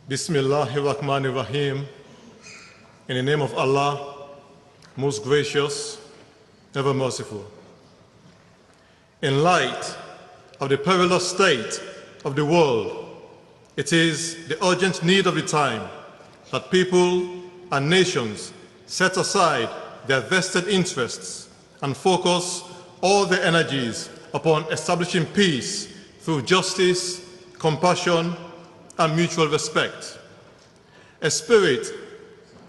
Bismillahir Rahmanir Rahim. In the name of Allah, most gracious, ever merciful. In light of the perilous state of the world, it is the urgent need of the time that people and nations set aside their vested interests and focus all their energies upon establishing peace through justice, compassion, and mutual respect. A spirit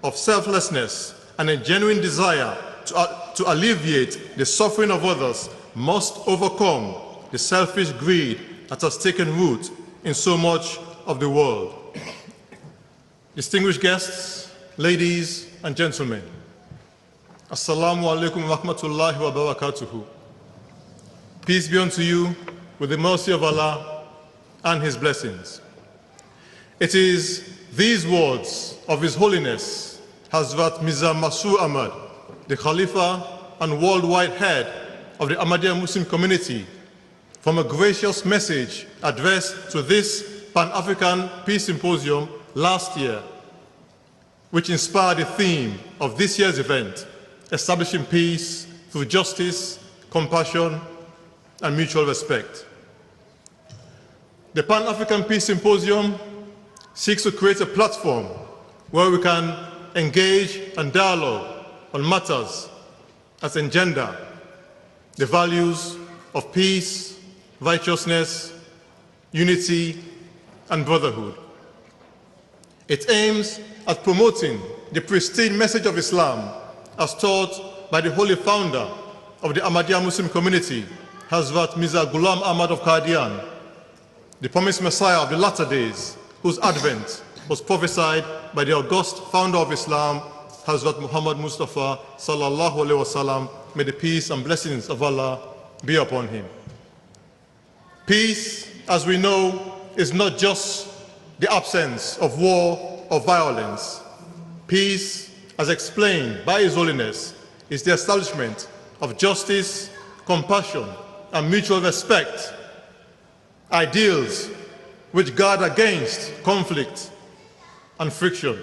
of selflessness and a genuine desire to alleviate the suffering of others must overcome the selfish greed that has taken root in so much of the world. Distinguished guests, ladies and gentlemen, Assalamu alaikum wa rahmatullahi wa barakatuhu. Peace be unto you with the mercy of Allah and His blessings. It is these words of His Holiness, Hazrat Mirza Masroor Ahmad, the Khalifa and worldwide head of the Ahmadiyya Muslim community, from a gracious message addressed to this Pan-African Peace Symposium last year, which inspired the theme of this year's event, establishing peace through justice, compassion, and mutual respect. The Pan-African Peace Symposium seeks to create a platform where we can engage and dialogue on matters that engender the values of peace, righteousness, unity, and brotherhood. It aims at promoting the pristine message of Islam as taught by the holy founder of the Ahmadiyya Muslim community, Hazrat Mirza Ghulam Ahmad of Qadian, the promised Messiah of the latter days, whose advent was prophesied by the august founder of Islam, Hazrat Muhammad Mustafa sallallahu alaihi wasallam. May the peace and blessings of Allah be upon him. Peace, as we know, is not just the absence of war or violence. Peace, as explained by His Holiness, is the establishment of justice, compassion, and mutual respect, ideals which guard against conflict and friction,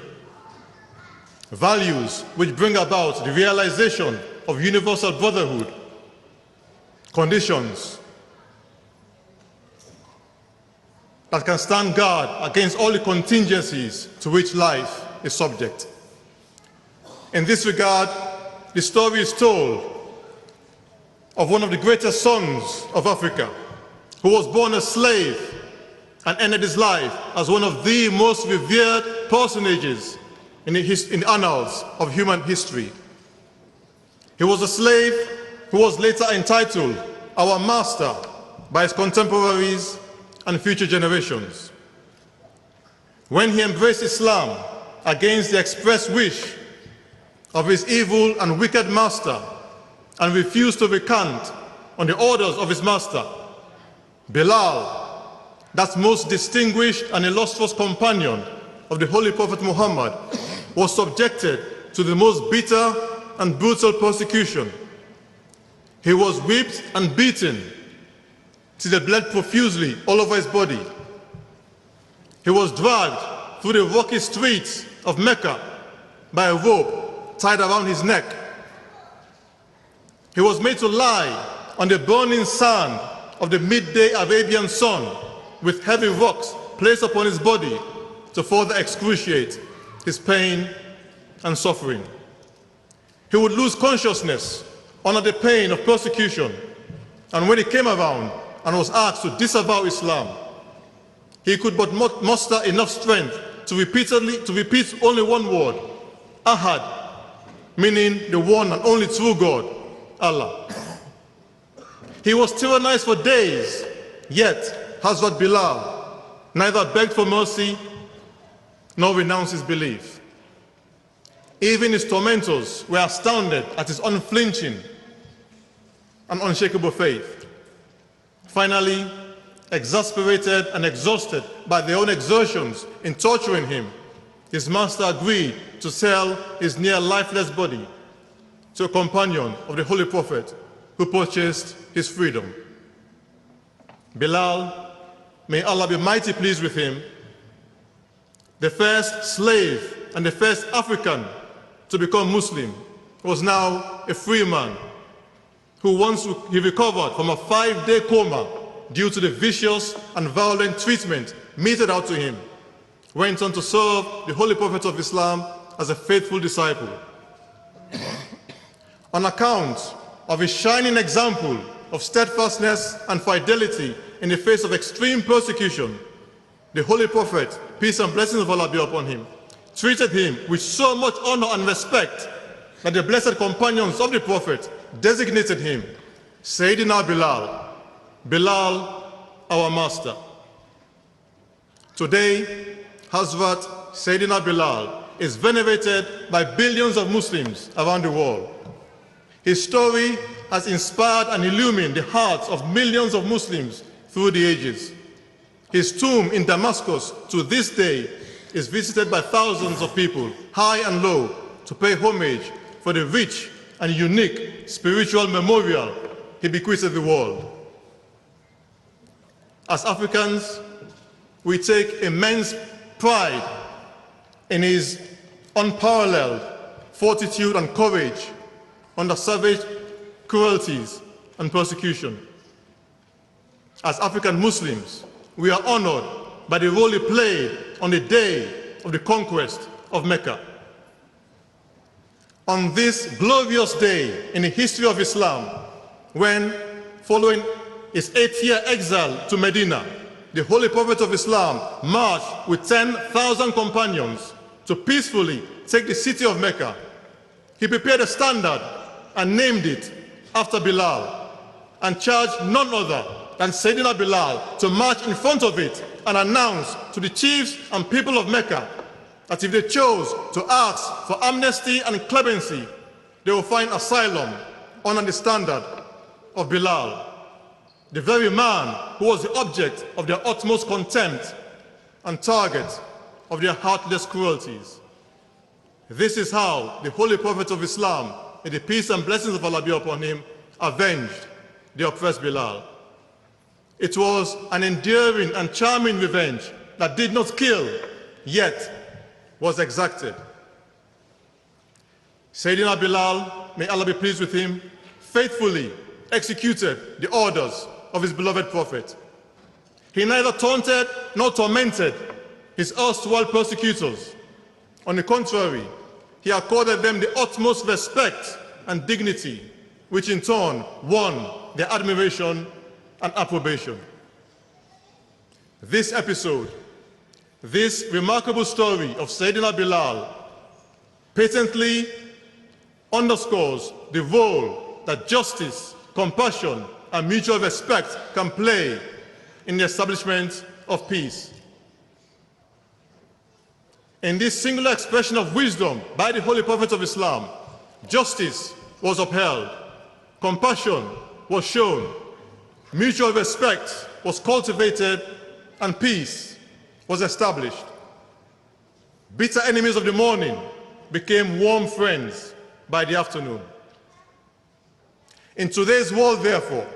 values which bring about the realization of universal brotherhood, conditions that can stand guard against all the contingencies to which life is subject. In this regard, the story is told of one of the greatest sons of Africa, who was born a slave and ended his life as one of the most revered personages in the annals of human history. He was a slave who was later entitled our master by his contemporaries and future generations. When he embraced Islam against the express wish of his evil and wicked master and refused to recant on the orders of his master, Bilal, that most distinguished and illustrious companion of the Holy Prophet Muhammad, was subjected to the most bitter and brutal persecution. He was whipped and beaten till the bled profusely all over his body. He was dragged through the rocky streets of Mecca by a rope tied around his neck. He was made to lie on the burning sand of the midday Arabian sun, with heavy rocks placed upon his body to further excruciate his pain and suffering. He would lose consciousness under the pain of persecution, and when he came around and was asked to disavow Islam, he could but muster enough strength to repeat only one word, Ahad, meaning the one and only true God, Allah. He was tyrannized for days, yet Hazrat Bilal neither begged for mercy nor renounced his belief. Even his tormentors were astounded at his unflinching and unshakable faith. Finally, exasperated and exhausted by their own exertions in torturing him, his master agreed to sell his near lifeless body to a companion of the Holy Prophet who purchased his freedom. Bilal, may Allah be mighty pleased with him, The first slave and the first African to become Muslim was now a free man who, once he recovered from a 5-day coma due to the vicious and violent treatment meted out to him, went on to serve the Holy Prophet of Islam as a faithful disciple. On account of his shining example of steadfastness and fidelity in the face of extreme persecution, the Holy Prophet, peace and blessings of Allah be upon him, treated him with so much honor and respect that the blessed companions of the Prophet designated him Sayyidina Bilal, Bilal, our master. Today, Hazrat Sayyidina Bilal is venerated by billions of Muslims around the world. His story has inspired and illumined the hearts of millions of Muslims through the ages. His tomb in Damascus to this day is visited by thousands of people, high and low, to pay homage for the rich and unique spiritual memorial he bequeathed the world. As Africans, we take immense pride in his unparalleled fortitude and courage under savage cruelties and persecution. As African Muslims, we are honored by the role he played on the day of the conquest of Mecca. On this glorious day in the history of Islam, when, following his 8-year exile to Medina, the Holy Prophet of Islam marched with 10,000 companions to peacefully take the city of Mecca, he prepared a standard and named it after Bilal, and charged none other than Sayyidina Bilal to march in front of it and announce to the chiefs and people of Mecca that if they chose to ask for amnesty and clemency, they will find asylum under the standard of Bilal, the very man who was the object of their utmost contempt and target of their heartless cruelties. This is how the Holy Prophet of Islam, may the peace and blessings of Allah be upon him, avenged the oppressed Bilal. It was an endearing and charming revenge that did not kill, yet was exacted. Sayyidina Bilal, may Allah be pleased with him, faithfully executed the orders of his beloved Prophet. He neither taunted nor tormented his erstwhile persecutors. On the contrary, he accorded them the utmost respect and dignity, which in turn won their admiration and approbation. This episode, this remarkable story of Sayyidina Bilal patently underscores the role that justice, compassion, and mutual respect can play in the establishment of peace. In this singular expression of wisdom by the Holy Prophet of Islam, justice was upheld, compassion was shown, mutual respect was cultivated, and peace was established. Bitter enemies of the morning became warm friends by the afternoon. In today's world, therefore,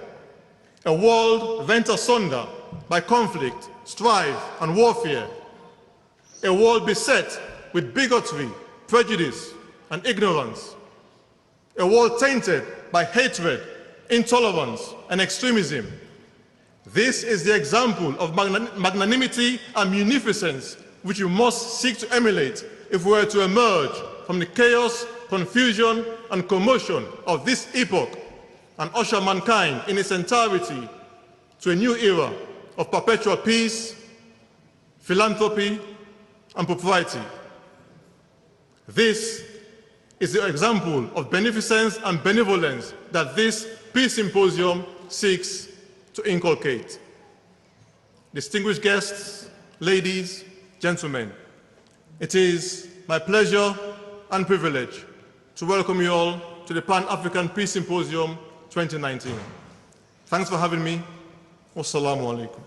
a world rent asunder by conflict, strife, and warfare, a world beset with bigotry, prejudice, and ignorance, a world tainted by hatred, intolerance, and extremism. This is the example of magnanimity and munificence which we must seek to emulate if we are to emerge from the chaos, confusion, and commotion of this epoch and usher mankind in its entirety to a new era of perpetual peace, philanthropy, and propriety. This is the example of beneficence and benevolence that this Peace Symposium seeks to inculcate. Distinguished guests, ladies, gentlemen, it is my pleasure and privilege to welcome you all to the Pan-African Peace Symposium 2019. Thanks for having me. Wassalamu alaikum.